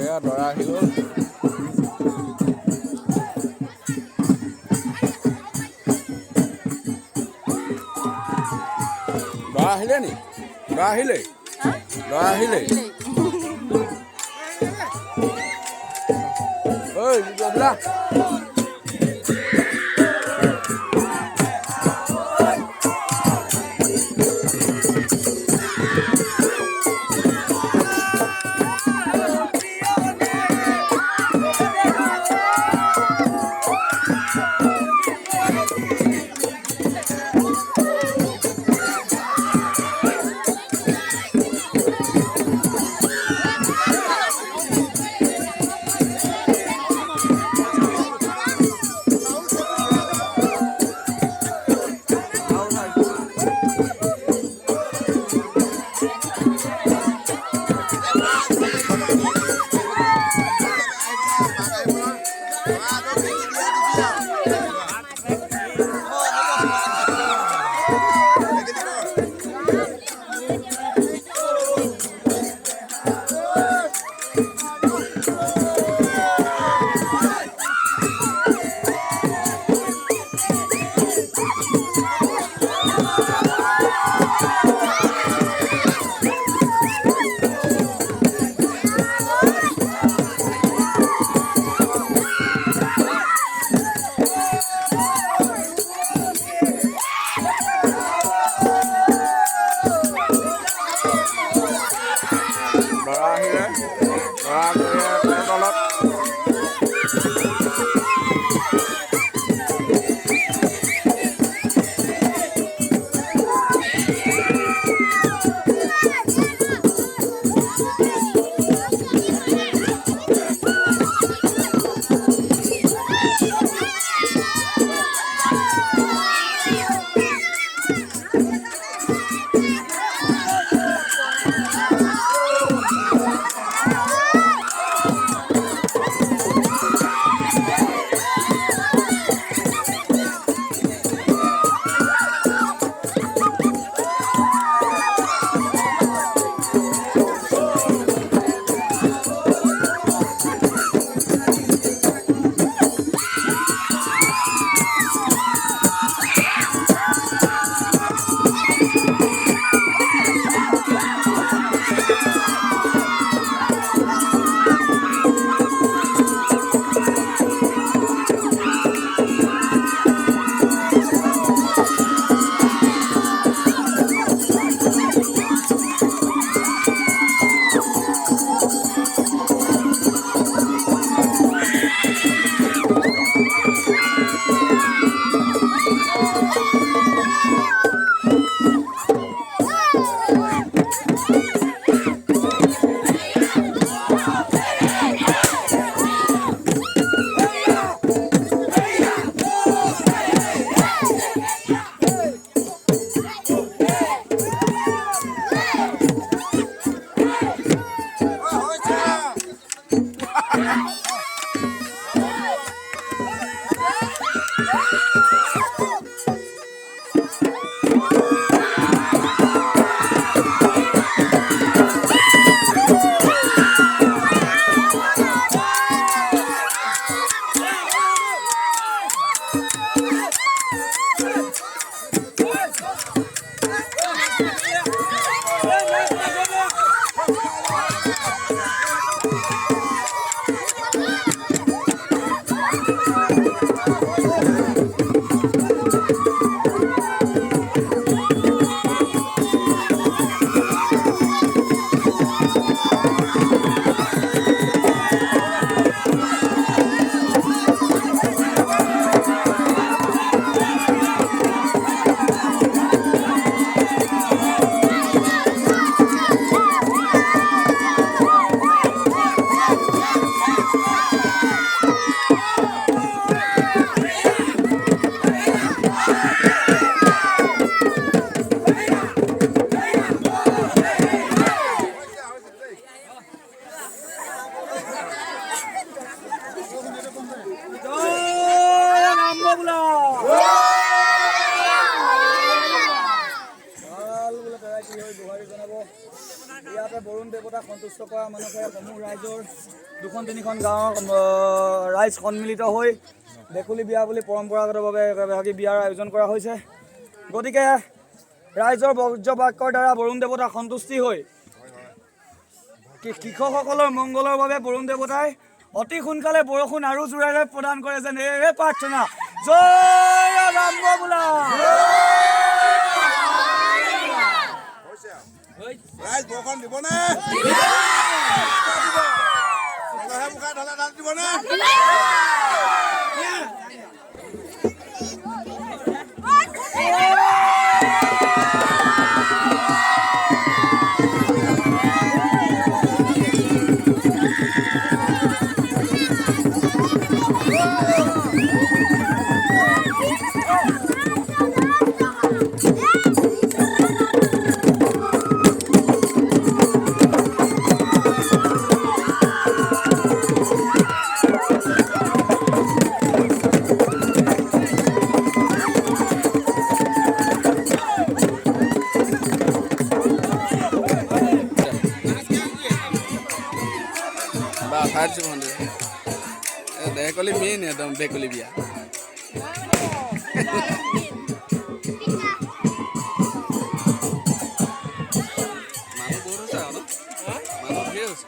এয়া দৰা আহি গ'ল। দৰা আহিলে নি? দৰা আহিলেই? দৰা আহিলেই? ঐ ববলা সন্তুষ্ট কৰা মানুহে সমূহ ৰাইজৰ 2-3খন গাঁৱৰ ৰাইজ সন্মিলিত হৈ ভেকুলী বিয়া বুলি পৰম্পৰাগতভাৱে এভাগী বিয়াৰ আয়োজন কৰা হৈছে। গতিকে ৰাইজৰ বজ্ৰবাক্যৰ দ্বাৰা বৰুণ দেৱতা সন্তুষ্টি হৈ কৃষকসকলৰ মংগলৰ বাবে বৰুণ দেৱতাই অতি সোনকালে বৰষুণ আৰু জোৰেৰে প্ৰদান কৰে যেন এই প্ৰাৰ্থনা। জয় ৰাম বোলা। ৰাইজ বৰষুণ দিবনে? দিবনে? ভেকুলী মেইন একদম ভেকুলী বিয়া। মানুহ বহুত হৈছে আৰু মানুহ ধেৰ হৈছে।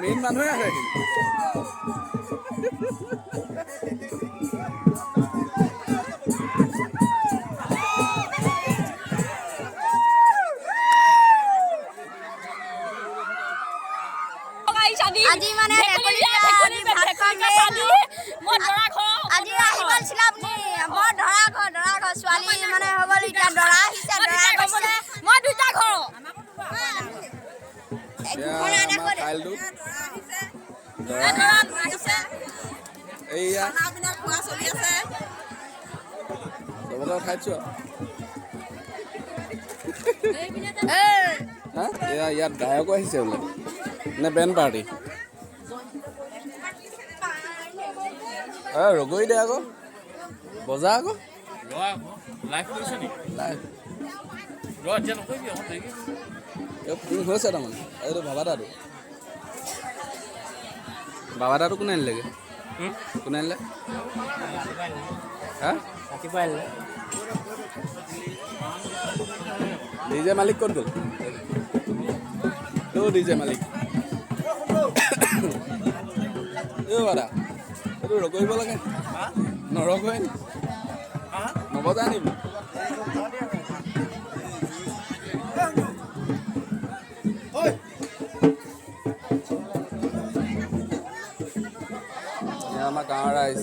মেইন মানুহে আছে আজি মানে আজি আহিব ছিল আপুনি বৰ দৰা ঘৰ ছোৱালী মানে হৈ গ'ল এতিয়া দৰা আহিছে দৰা গৈছে মই দুটা ঘৰ ইয়াত গায়কো আহিছে বোলে নে বেণ্ড পাৰ্টি? ৰগৈ দে আকৌ বজা আকৌ হৈছে তাৰমানে এইটো বাবা দাটো কোনে আনিলেগৈ? কোনে আনিলে? হা ৰাতিপুৱা আহিলে ডিজে মালিক ক'ত গ'ল? ডিজে মালিক দাদা এইটো ৰগৈব লাগে নৰগৈ নবজা নিবি আমাৰ গাঁৱৰ ৰাইজ